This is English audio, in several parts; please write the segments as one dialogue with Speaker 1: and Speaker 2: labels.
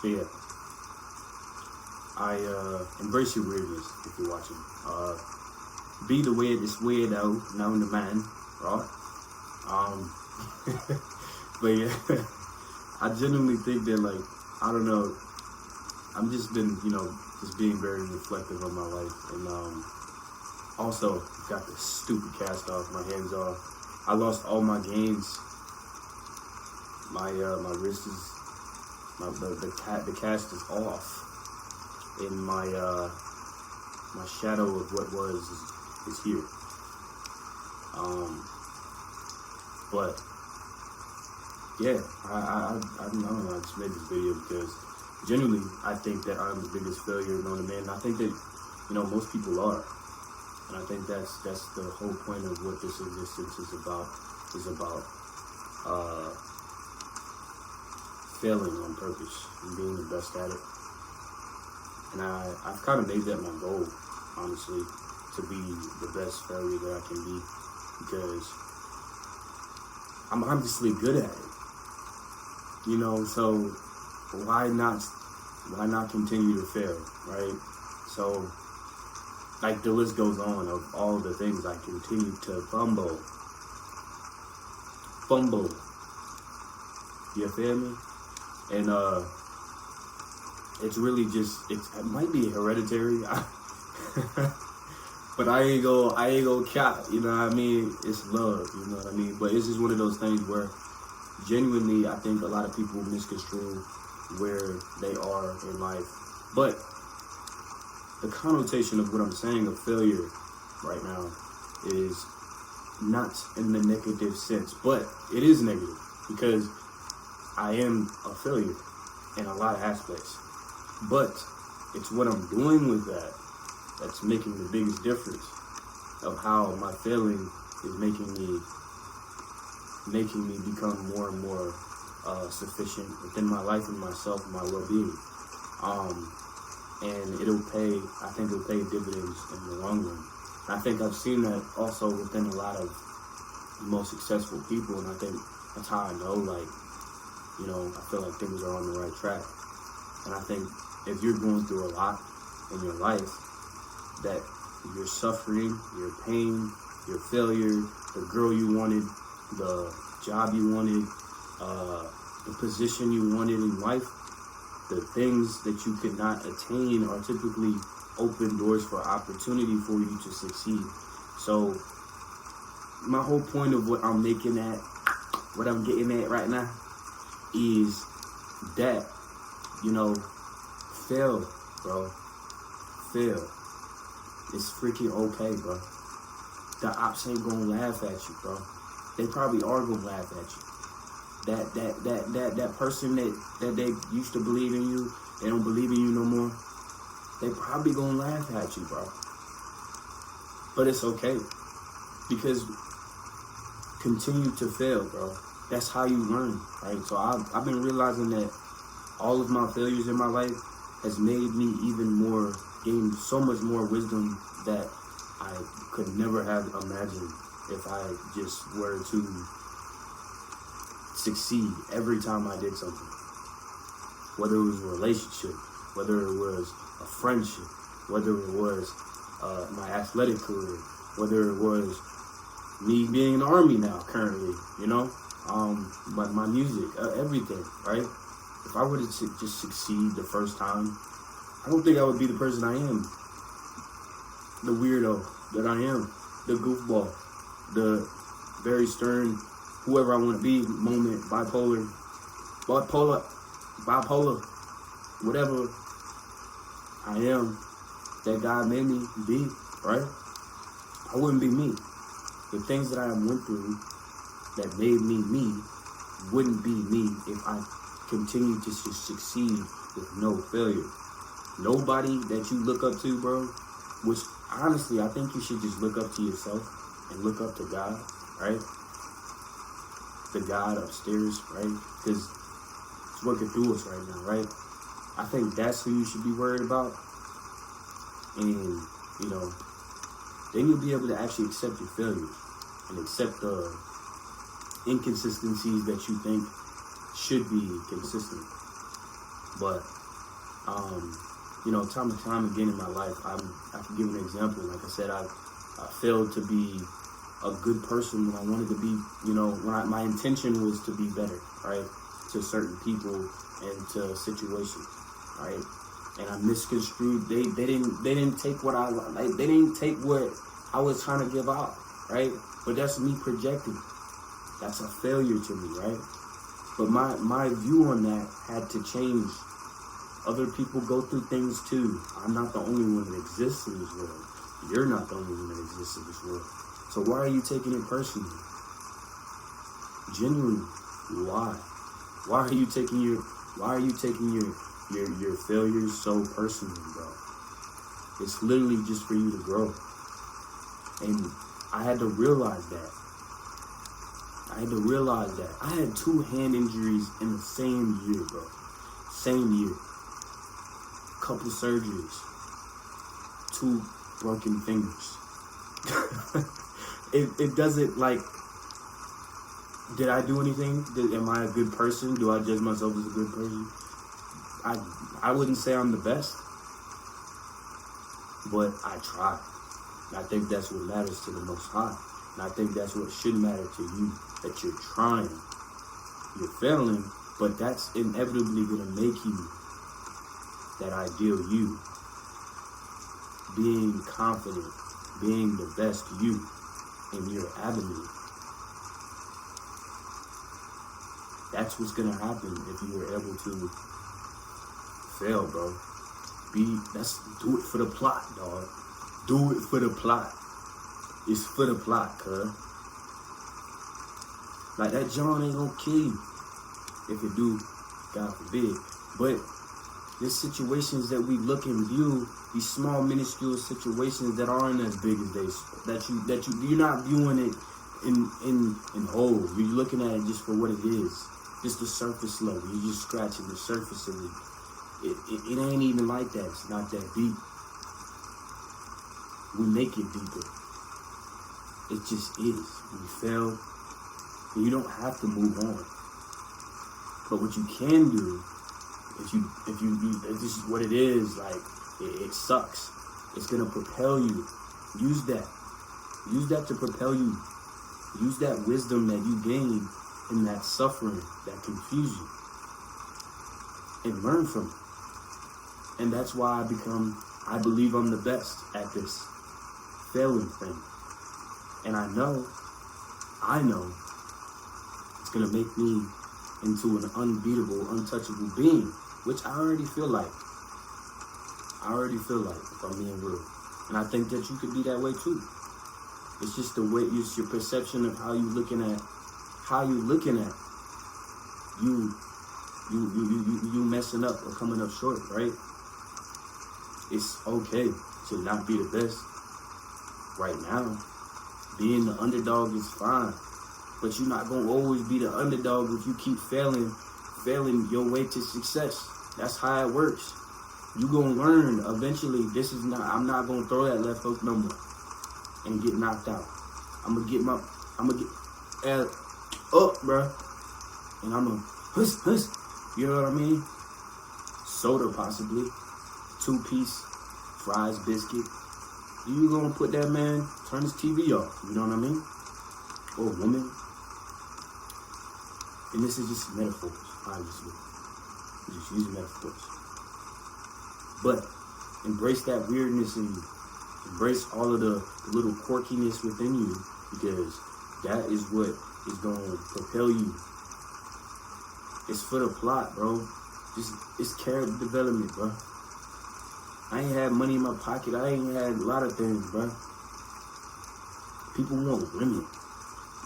Speaker 1: So yeah, I embrace your weirdness if you're watching. Be the weirdest weirdo known to man, right? Um, but yeah, I genuinely think that like I don't know. I'm just been just being very reflective on my life, and also got the stupid cast off. My hands off. I lost all my gains. My wrist is the cast is off, and my shadow of what was is here. But yeah, I don't know. I just made this video because genuinely I think that I'm the biggest failure known to man. And I think that most people are, and I think that's the whole point of what this existence is about. Is about failing on purpose and being the best at it. And I've kind of made that my goal, honestly, to be the best failure that I can be, because I'm obviously good at it. So why not continue to fail, right? So like the list goes on of all the things I continue to fumble. You feel me? And it's really just it might be hereditary. But I ain't go cap, you know what I mean? It's love, you know what I mean? But it's just one of those things where genuinely I think a lot of people misconstrue where they are in life. But the connotation of what I'm saying of failure right now is not in the negative sense, but it is negative because I am a failure in a lot of aspects. But it's what I'm doing with that that's making the biggest difference of how my failing is making me become more and more sufficient within my life and myself and my well-being. And I think it'll pay dividends in the long run. And I think I've seen that also within a lot of the most successful people, and I think that's how I know, like, I feel like things are on the right track. And I think if you're going through a lot in your life, that your suffering, your pain, your failure, the girl you wanted, the job you wanted, the position you wanted in life, the things that you could not attain are typically open doors for opportunity for you to succeed. So my whole point of what I'm getting at right now is that, fail, bro. Fail. It's freaking okay, bro. The ops ain't gonna laugh at you, bro. They probably are gonna laugh at you. That person that they used to believe in you, they don't believe in you no more. They probably gonna laugh at you, bro. But it's okay, because continue to fail, bro. That's how you learn, right? So I've been realizing that all of my failures in my life has made me gain so much more wisdom that I could never have imagined if I just were to succeed every time I did something. Whether it was a relationship, whether it was a friendship, whether it was my athletic career, whether it was me being in the army now currently, but my music, everything, right? If I were to just succeed the first time, I don't think I would be the person I am. The weirdo that I am, the goofball, the very stern, whoever I want to be, moment, bipolar, whatever I am that God made me be, right? I wouldn't be me. The things that I went through that made me me wouldn't be me if I continued to succeed with no failure. Nobody that you look up to, bro, which honestly, I think you should just look up to yourself and look up to God, right? The God upstairs, right? Because it's working through us right now, right? I think that's who you should be worried about. And, then you'll be able to actually accept your failures and accept the inconsistencies that you think should be consistent. But time and time again in my life, I can give an example. Like I said, I failed to be a good person when I wanted to be. My intention was to be better, right, to certain people and to situations, right. And I misconstrued. They didn't take what they didn't take what I was trying to give out, right. But that's me projecting. That's a failure to me, right. But my view on that had to change. Other people go through things too. I'm not the only one that exists in this world. You're not the only one that exists in this world. So why are you taking it personally? Genuinely, why? Why are you taking your failures so personally, bro? It's literally just for you to grow. And I had to realize that. I had 2 hand injuries in the same year, bro. Same year. Couple surgeries. 2 broken fingers. It doesn't, like, did I do anything? Am I a good person? Do I judge myself as a good person? I wouldn't say I'm the best, but I try. And I think that's what matters to the Most High. And I think that's what should matter to you, that you're trying. You're failing, but that's inevitably going to make you that ideal you. Being confident, being the best you in your avenue. That's what's going to happen if you were able to fail, bro. Do it for the plot, dog. Do it for the plot. It's for the plot, cuz. Like, that John ain't gonna kill you. If it do, God forbid. But there's situations that we look and view, these small, minuscule situations that aren't as big as you're not viewing it in whole. You're looking at it just for what it is. Just the surface level. You're just scratching the surface of it. It ain't even like that. It's not that deep. We make it deeper. It just is. We fail. And you don't have to move on. But what you can do, if this is what it is, like, it sucks. It's gonna propel you. Use that. Use that to propel you. Use that wisdom that you gain in that suffering, that confusion, and learn from it. And that's why I believe I'm the best at this failing thing. And I know it's gonna make me into an unbeatable, untouchable being, which I already feel like. If I'm being real. And I think that you could be that way too. It's just the way, it's your perception of how you looking at you messing up or coming up short, right? It's okay to not be the best right now. Being the underdog is fine. But you're not going to always be the underdog if you keep failing your way to success. That's how it works. You're going to learn eventually. I'm not going to throw that left hook no more and get knocked out. I'm going to get up, bro. And I'm going to, you know what I mean? Soda possibly. 2-piece fries, biscuit. You going to put that man, turn his TV off. You know what I mean? Or a woman. And this is just metaphors, obviously. We're just using metaphors. But embrace that weirdness in you. Embrace all of the little quirkiness within you, because that is what is going to propel you. It's for the plot, bro. It's character development, bro. I ain't had money in my pocket. I ain't had a lot of things, bro. People want women.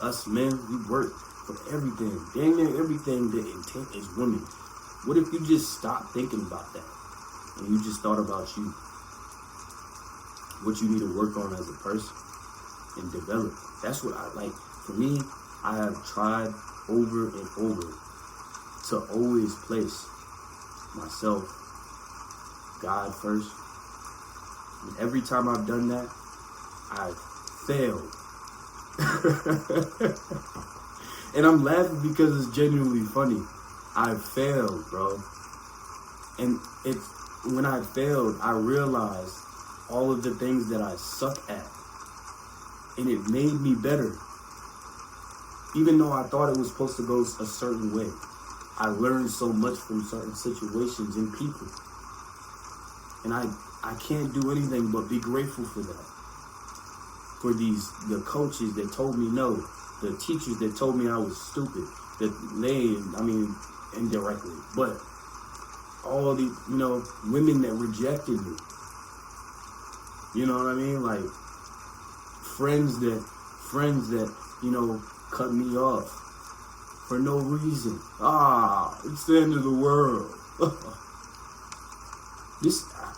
Speaker 1: Us men, we work for everything. Dang near everything, the intent is women. What if you just stopped thinking about that and you just thought about you? What you need to work on as a person and develop. That's what I like. For me, I have tried over and over to always place myself, God first. And every time I've done that, I've failed. And I'm laughing because it's genuinely funny. I failed, bro. And it's when I failed, I realized all of the things that I suck at, and it made me better. Even though I thought it was supposed to go a certain way, I learned so much from certain situations and people. And I can't do anything but be grateful for that. For the coaches that told me no, the teachers that told me I was stupid, indirectly, but all the, women that rejected me. You know what I mean? Like friends that, cut me off for no reason. It's the end of the world.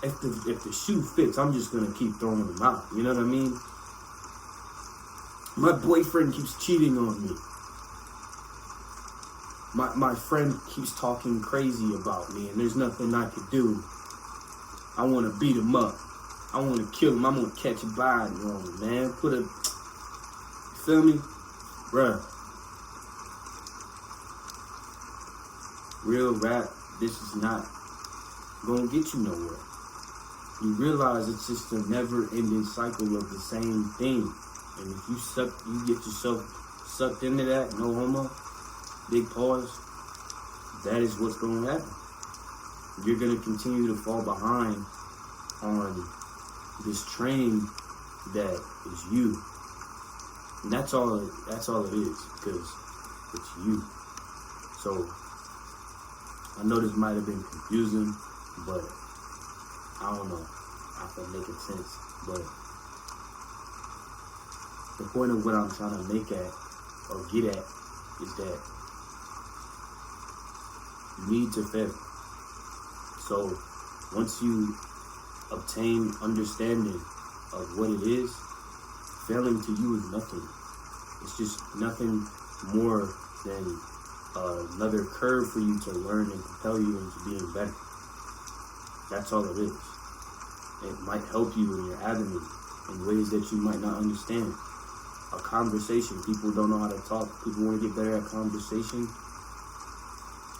Speaker 1: If the shoe fits, I'm just gonna keep throwing them out. You know what I mean? My boyfriend keeps cheating on me. My friend keeps talking crazy about me, and there's nothing I could do. I want to beat him up. I want to kill him. I'm gonna catch a body on him, man. You feel me? Bruh. Real rap, this is not gonna get you nowhere. You realize it's just a never-ending cycle of the same thing. And if you get yourself sucked into that, no homo, big pause, that is what's gonna happen. You're gonna continue to fall behind on this train that is you. And that's all it is, because it's you. So I know this might have been confusing, but I don't know if I'm making sense. But the point of what I'm trying to make at or get at is that you need to fail. So once you obtain understanding of what it is, failing to you is nothing. It's just nothing more than another curve for you to learn and propel you into being better. That's all it is. It might help you in your avenue in ways that you might not understand. A conversation, people don't know how to talk. People want to get better at conversation.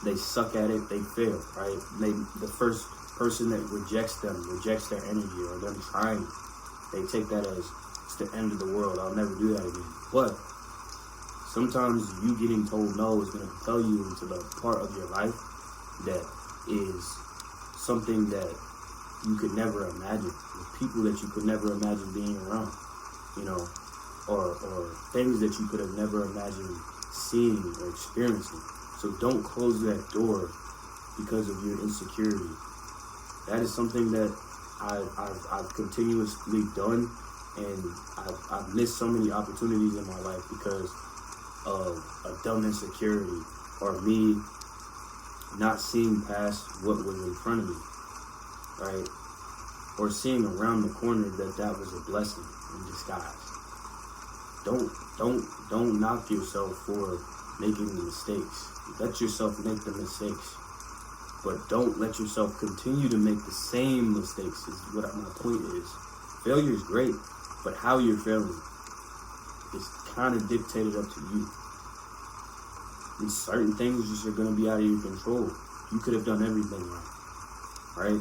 Speaker 1: They suck at it, they fail, right? The first person that rejects their energy or them trying, they take that as it's the end of the world. I'll never do that again. But sometimes you getting told no is going to propel you into the part of your life that is something that you could never imagine, with people that you could never imagine being around, or things that you could have never imagined seeing or experiencing. So don't close that door because of your insecurity. That is something that I've continuously done, and I've missed so many opportunities in my life because of a dumb insecurity or me not seeing past what was in front of me, right? Or seeing around the corner that was a blessing in disguise. Don't knock yourself for making the mistakes. Let yourself make the mistakes, but don't let yourself continue to make the same mistakes is what my point is. Failure is great, but how you're failing is kind of dictated up to you. And certain things just are going to be out of your control. You could have done everything right?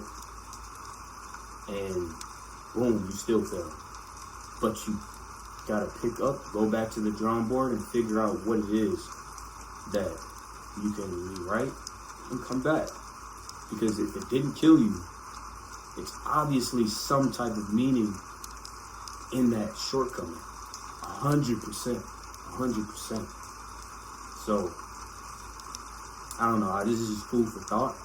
Speaker 1: And boom, you still fail. But you got to pick up, go back to the drawing board and figure out what it is that you can rewrite and come back. Because if it didn't kill you, it's obviously some type of meaning in that shortcoming. 100%. So, I don't know. This is just food for thought.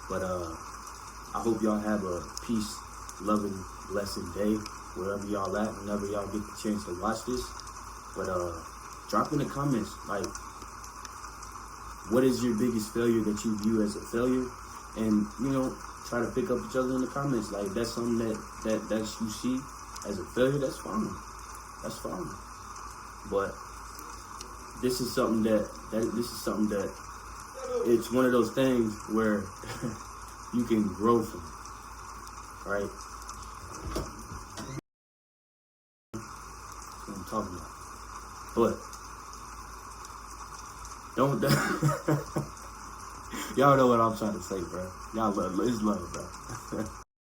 Speaker 1: But I hope y'all have a peace, loving, blessed day wherever y'all at, whenever y'all get the chance to watch this. But drop in the comments, like, what is your biggest failure that you view as a failure? And, try to pick up each other in the comments. Like, that's something that you see as a failure, that's fine. That's fine. But this is something that it's one of those things where you can grow from, right? That's what I'm talking about. But don't Y'all know what I'm trying to say, bro. Y'all love, it's love, bro.